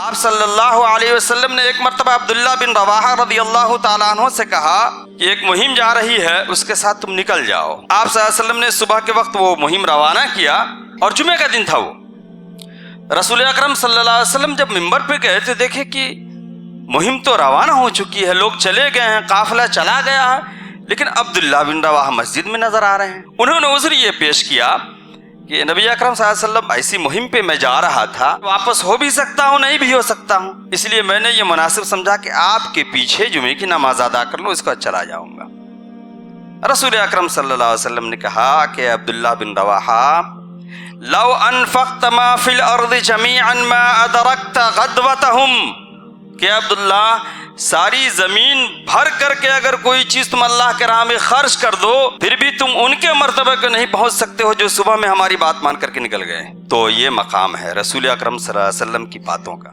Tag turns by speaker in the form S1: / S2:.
S1: आप सल्लल्लाहु अलैहि वसल्लम ने एक मर्तबा अब्दुल्ला बिन रवाहा रदियल्लाहु ताला अन्हु से कहा कि एक मुहिम जा रही है, उसके साथ तुम निकल जाओ। आप सल्लल्लाहु अलैहि वसल्लम ने सुबह के वक्त वो मुहिम रवाना किया और जुमे का दिन था वो। रसूल अकरम सल्लल्लाहु अलैहि वसल्लम जब मिंबर पे गए तो देखे कि मुहिम तो रवाना हो चुकी है, लोग चले गए हैं, काफिला चला गया है, लेकिन अब्दुल्ला बिन रवाहा मस्जिद में नजर आ रहे हैं। उन्होंने उज़्र ये पेश किया कि नबी अकरम सल्लल्लाहु अलैहि वसल्लम ऐसी मुहिम पे मैं जा रहा था, वापस हो भी सकता हूँ नहीं भी हो सकता हूँ, इसलिए मैंने ये मुनासिब समझा कि आपके पीछे जुमे की नमाज अदा कर लूँ, इसका चला जाऊंगा। रसूल अकरम सल्लल्लाहु अलैहि वसल्लम ने कहा कि अब्दुल्ला बिन रवाहा, लौ अनफक़्त मा फिल अर्द जमीअन मा अदरक्त गदवतहुम, कि अब्दुल्ला सारी जमीन भर करके अगर कोई चीज तुम अल्लाह के राह में खर्च कर दो, फिर भी तुम उनके मर्तबे को नहीं पहुंच सकते हो जो सुबह में हमारी बात मान करके निकल गए। तो ये मकाम है रसूल अकरम सल्लल्लाहु अलैहि वसल्लम की बातों का।